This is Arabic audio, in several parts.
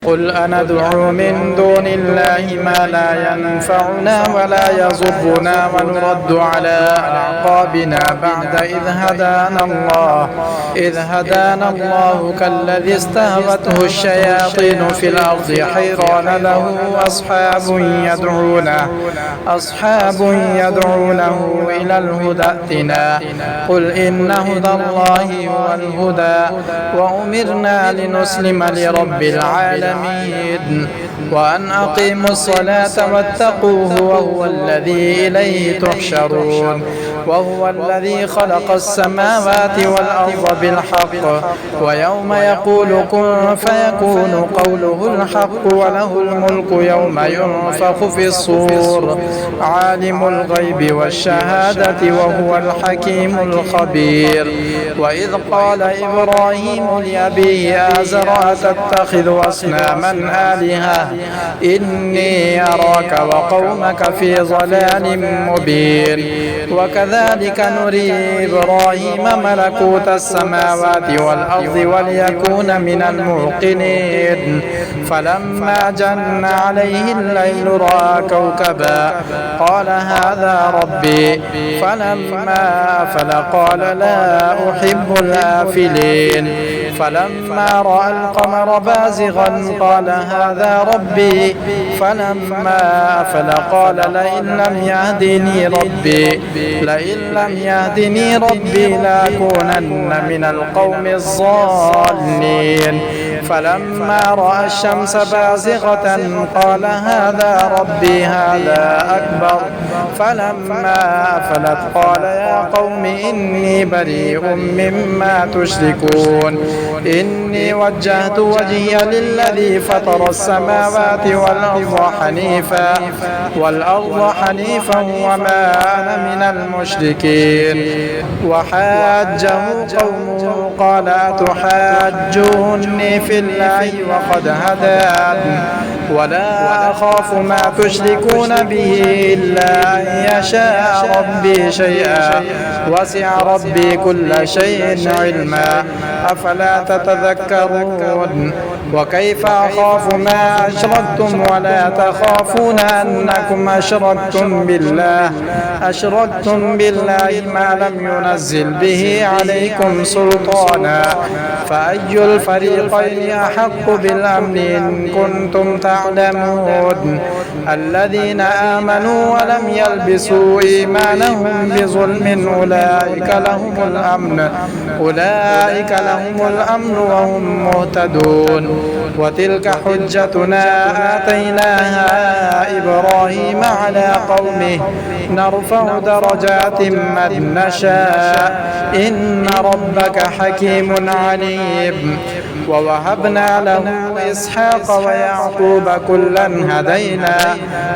قل أندعو من دون الله ما لا ينفعنا ولا يضرنا ونرد على أعقابنا بعد إذ هدانا الله كالذي استهوته الشياطين في الأرض حيران له أصحاب يدعونه إلى الهدى ائتنا قل إن هدى الله هو الهدى وأمرنا لنسلم لرب العالمين وأن أقيموا الصلاة واتقوه وهو الذي إليه تحشرون وهو الذي خلق السماوات والأرض بالحق ويوم يقول كن فيكون قوله الحق وله الملك يوم ينفخ في الصور عالم الغيب والشهادة وهو الحكيم الخبير وإذ قال إبراهيم لأبيه آزر أتتخذ أصناما آلهة إني أراك وقومك في ضلال مبين وكذلك نري إبراهيم ملكوت السماوات والأرض وليكون من الموقنين فلما جن عليه الليل رأى كوكبا قال هذا ربي فلما أفل قال لا أحب الآفلين فلما رأى القمر بازغا قال هذا ربي فلما أفل قال لئن لم يهدني ربي لأكونن من القوم الضالين فلما رأى الشمس بازغة قال هذا ربي هذا أكبر فلما أفلت قال يا قوم إني بريء مما تشركون إني وجهت وجهي للذي فطر السماوات والأرض حنيفا وما أنا من المشركين وحاجه قومه قال أتحاجوني في الله وقد هدان ولا أخاف ما تشركون به إلا أن يشاء ربي شيئا وسع ربي كل شيء علما أفلا تتذكرون وكيف أخاف ما أشركتم ولا تخافون أنكم أشركتم بالله ما لم ينزل به عليكم سلطانا فأي الفريقين أحق بالأمن إن كنتم تعلمون الذين آمنوا ولم يلبسوا إيمانهم بظلم أولئك لهم الأمن وهم مهتدون وتلك حجتنا آتيناها إبراهيم على قومه نرفع درجات من نشاء إن ربك حكيم عليم ووهبنا له إسحاق ويعقوب كلا هدينا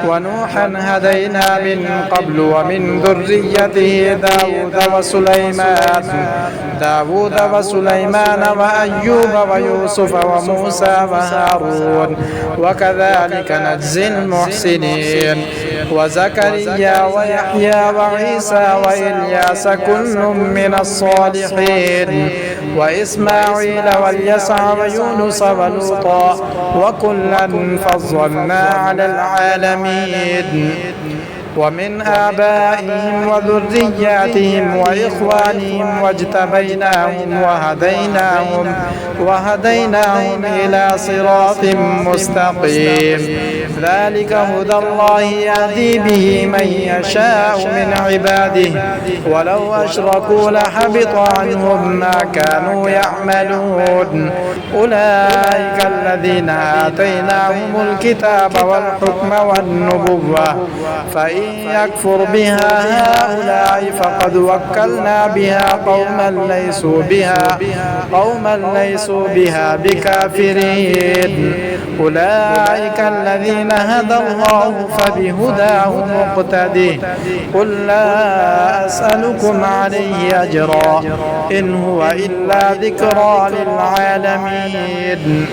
ونوحا هدينا من قبل ومن ذريته داود وسليمان وأيوب ويوسف وموسى وهارون وكذلك نجزي المحسنين وزكريا ويحيى وعيسى وإلياس كل من الصالحين وإسماعيل واليسع ويونس ولوطا وكلا فضلنا على العالمين ومن آبائهم وذرياتهم وإخوانهم واجتبيناهم وهديناهم إلى صراط مستقيم ذلك هدى الله يهدي به من يشاء من عباده ولو أشركوا لحبط عنهم ما كانوا يعملون أولئك الذين آتيناهم الكتاب والحكم والنبوة فإن يكفر بها هؤلاء فقد وكلنا بها قوما ليسوا بها بكافرين أولئك الذين هدى الله فبهداه مقتده قل لا أسألكم عليه أجرا إن هو إلا ذكرى للعالمين.